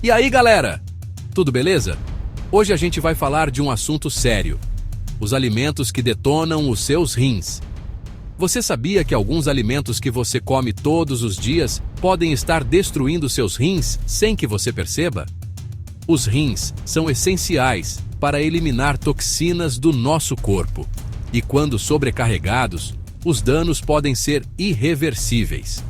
E aí, galera? Tudo beleza? Hoje a gente vai falar de um assunto sério: os alimentos que detonam os seus rins. Você sabia que alguns alimentos que você come todos os dias podem estar destruindo seus rins sem que você perceba? Os rins são essenciais para eliminar toxinas do nosso corpo. E quando sobrecarregados, os danos podem ser irreversíveis.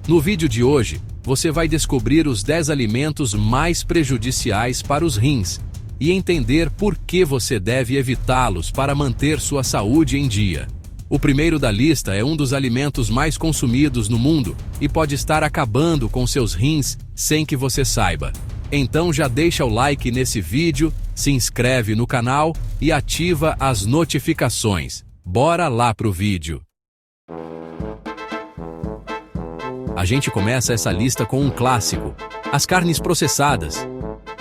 No vídeo de hoje, você vai descobrir os 10 alimentos mais prejudiciais para os rins e entender por que você deve evitá-los para manter sua saúde em dia. O primeiro da lista é um dos alimentos mais consumidos no mundo e pode estar acabando com seus rins sem que você saiba. Então já deixa o like nesse vídeo, se inscreve no canal e ativa as notificações. Bora lá pro vídeo! A gente começa essa lista com um clássico: as carnes processadas.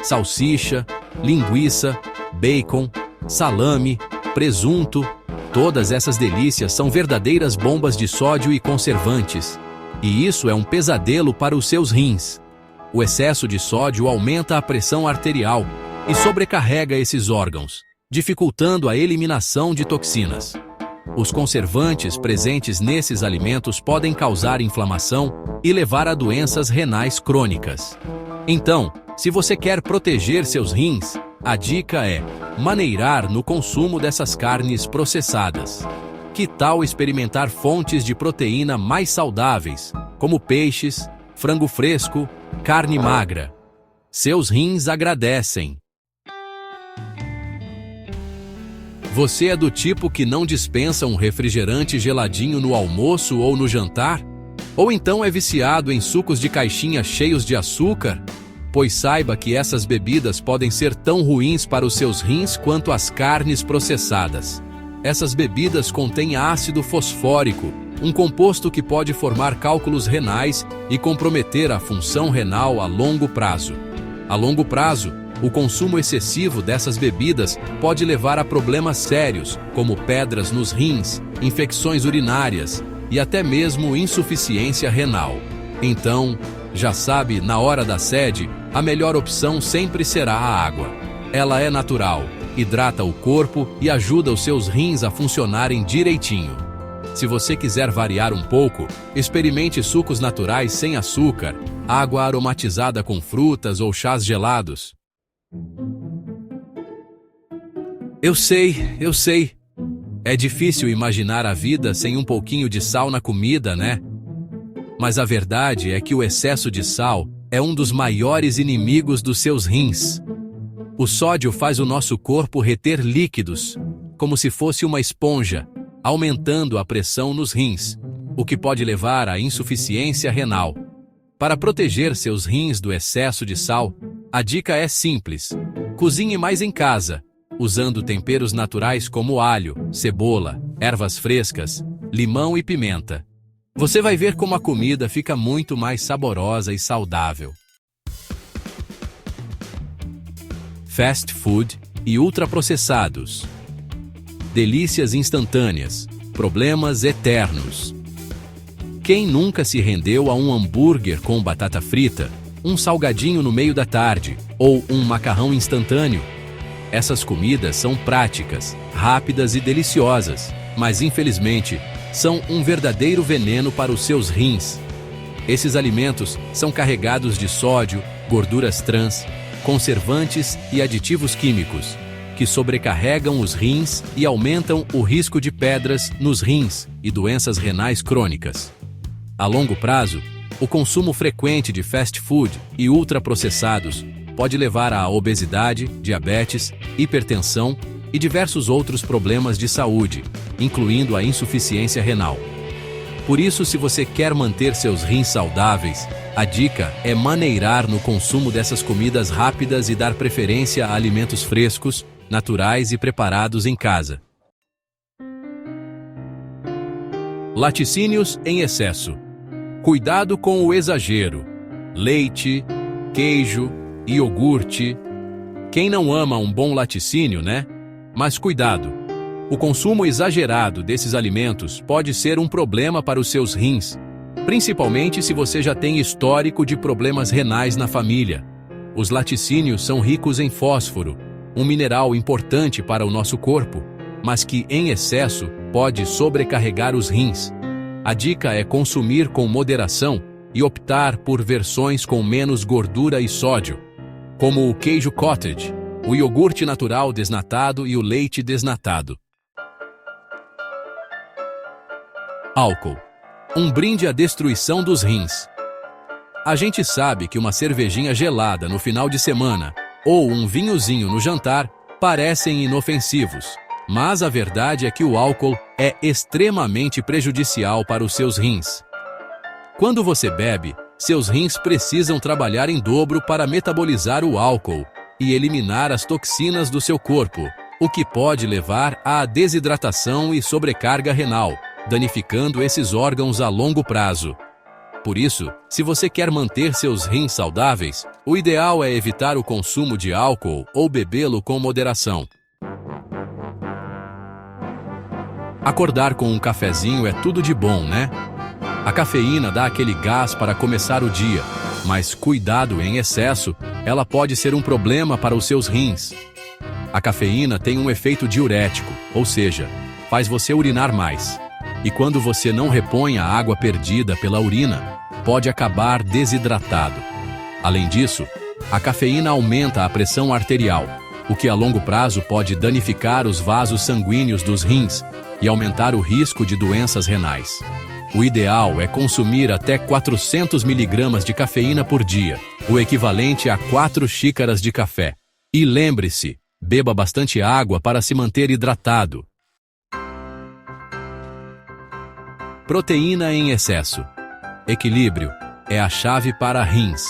Salsicha, linguiça, bacon, salame, presunto. Todas essas delícias são verdadeiras bombas de sódio e conservantes. E isso é um pesadelo para os seus rins. O excesso de sódio aumenta a pressão arterial e sobrecarrega esses órgãos, dificultando a eliminação de toxinas. Os conservantes presentes nesses alimentos podem causar inflamação e levar a doenças renais crônicas. Então, se você quer proteger seus rins, a dica é maneirar no consumo dessas carnes processadas. Que tal experimentar fontes de proteína mais saudáveis, como peixes, frango fresco, carne magra? Seus rins agradecem. Você é do tipo que não dispensa um refrigerante geladinho no almoço ou no jantar? Ou então é viciado em sucos de caixinha cheios de açúcar? Pois saiba que essas bebidas podem ser tão ruins para os seus rins quanto as carnes processadas. Essas bebidas contêm ácido fosfórico, um composto que pode formar cálculos renais e comprometer a função renal a longo prazo. A longo prazo, o consumo excessivo dessas bebidas pode levar a problemas sérios, como pedras nos rins, infecções urinárias e até mesmo insuficiência renal. Então, já sabe, na hora da sede, a melhor opção sempre será a água. Ela é natural, hidrata o corpo e ajuda os seus rins a funcionarem direitinho. Se você quiser variar um pouco, experimente sucos naturais sem açúcar, água aromatizada com frutas ou chás gelados. Eu sei. É difícil imaginar a vida sem um pouquinho de sal na comida, né? Mas a verdade é que o excesso de sal é um dos maiores inimigos dos seus rins. O sódio faz o nosso corpo reter líquidos, como se fosse uma esponja, aumentando a pressão nos rins, o que pode levar à insuficiência renal. Para proteger seus rins do excesso de sal, a dica é simples: cozinhe mais em casa, usando temperos naturais como alho, cebola, ervas frescas, limão e pimenta. Você vai ver como a comida fica muito mais saborosa e saudável. Fast food e ultraprocessados. Delícias instantâneas, problemas eternos. Quem nunca se rendeu a um hambúrguer com batata frita, um salgadinho no meio da tarde ou um macarrão instantâneo? Essas comidas são práticas, rápidas e deliciosas, mas infelizmente são um verdadeiro veneno para os seus rins. Esses alimentos são carregados de sódio, gorduras trans, conservantes e aditivos químicos, que sobrecarregam os rins e aumentam o risco de pedras nos rins e doenças renais crônicas. A longo prazo, o consumo frequente de fast food e ultraprocessados pode levar à obesidade, diabetes, hipertensão e diversos outros problemas de saúde, incluindo a insuficiência renal. Por isso, se você quer manter seus rins saudáveis, a dica é maneirar no consumo dessas comidas rápidas e dar preferência a alimentos frescos, naturais e preparados em casa. Laticínios em excesso. Cuidado com o exagero. Leite, queijo, iogurte. Quem não ama um bom laticínio, né? Mas cuidado! O consumo exagerado desses alimentos pode ser um problema para os seus rins, principalmente se você já tem histórico de problemas renais na família. Os laticínios são ricos em fósforo, um mineral importante para o nosso corpo, mas que, em excesso, pode sobrecarregar os rins. A dica é consumir com moderação e optar por versões com menos gordura e sódio, como o queijo cottage, o iogurte natural desnatado e o leite desnatado. Álcool. Um brinde à destruição dos rins. A gente sabe que uma cervejinha gelada no final de semana ou um vinhozinho no jantar parecem inofensivos, mas a verdade é que o álcool é extremamente prejudicial para os seus rins. Quando você bebe, seus rins precisam trabalhar em dobro para metabolizar o álcool e eliminar as toxinas do seu corpo, o que pode levar à desidratação e sobrecarga renal, danificando esses órgãos a longo prazo. Por isso, se você quer manter seus rins saudáveis, o ideal é evitar o consumo de álcool ou bebê-lo com moderação. Acordar com um cafezinho é tudo de bom, né? A cafeína dá aquele gás para começar o dia, mas cuidado em excesso, ela pode ser um problema para os seus rins. A cafeína tem um efeito diurético, ou seja, faz você urinar mais. E quando você não repõe a água perdida pela urina, pode acabar desidratado. Além disso, a cafeína aumenta a pressão arterial, o que a longo prazo pode danificar os vasos sanguíneos dos rins e aumentar o risco de doenças renais. O ideal é consumir até 400 mg de cafeína por dia, o equivalente a 4 xícaras de café. E lembre-se, beba bastante água para se manter hidratado. Proteína em excesso. Equilíbrio é a chave para rins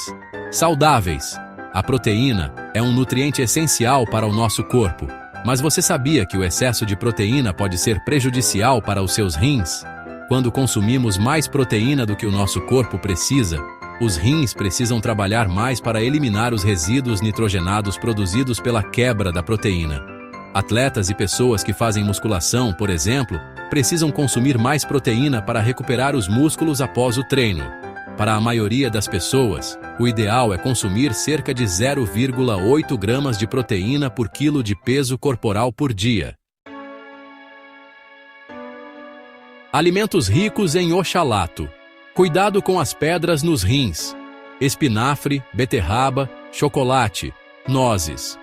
saudáveis. A proteína é um nutriente essencial para o nosso corpo, mas você sabia que o excesso de proteína pode ser prejudicial para os seus rins? Quando consumimos mais proteína do que o nosso corpo precisa, os rins precisam trabalhar mais para eliminar os resíduos nitrogenados produzidos pela quebra da proteína. Atletas e pessoas que fazem musculação, por exemplo, precisam consumir mais proteína para recuperar os músculos após o treino. Para a maioria das pessoas, o ideal é consumir cerca de 0,8 gramas de proteína por quilo de peso corporal por dia. Alimentos ricos em oxalato. Cuidado com as pedras nos rins. Espinafre, beterraba, chocolate, nozes.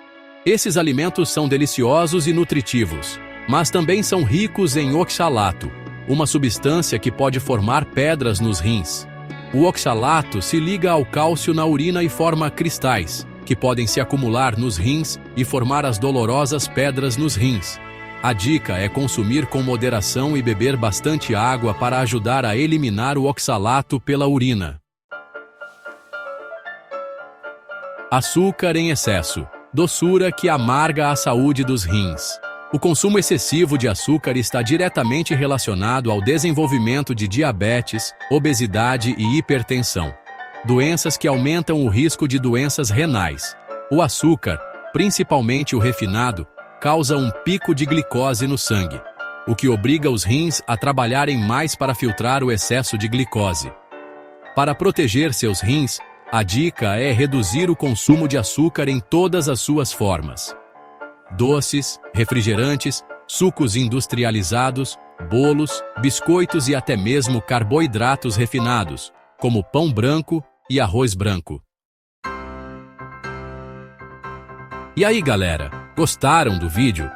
Esses alimentos são deliciosos e nutritivos, mas também são ricos em oxalato, uma substância que pode formar pedras nos rins. O oxalato se liga ao cálcio na urina e forma cristais, que podem se acumular nos rins e formar as dolorosas pedras nos rins. A dica é consumir com moderação e beber bastante água para ajudar a eliminar o oxalato pela urina. Açúcar em excesso. Doçura que amarga a saúde dos rins. O consumo excessivo de açúcar está diretamente relacionado ao desenvolvimento de diabetes, obesidade e hipertensão, doenças que aumentam o risco de doenças renais. O açúcar, principalmente o refinado, causa um pico de glicose no sangue, o que obriga os rins a trabalharem mais para filtrar o excesso de glicose. Para proteger seus rins, a dica é reduzir o consumo de açúcar em todas as suas formas. Doces, refrigerantes, sucos industrializados, bolos, biscoitos e até mesmo carboidratos refinados, como pão branco e arroz branco. E aí, galera, gostaram do vídeo?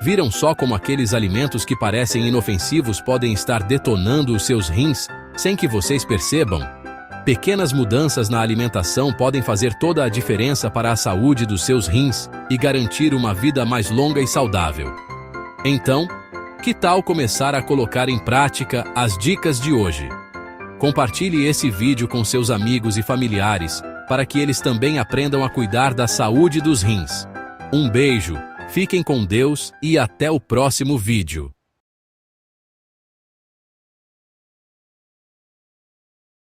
Viram só como aqueles alimentos que parecem inofensivos podem estar detonando os seus rins sem que vocês percebam? Pequenas mudanças na alimentação podem fazer toda a diferença para a saúde dos seus rins e garantir uma vida mais longa e saudável. Então, que tal começar a colocar em prática as dicas de hoje? Compartilhe esse vídeo com seus amigos e familiares para que eles também aprendam a cuidar da saúde dos rins. Um beijo, fiquem com Deus e até o próximo vídeo.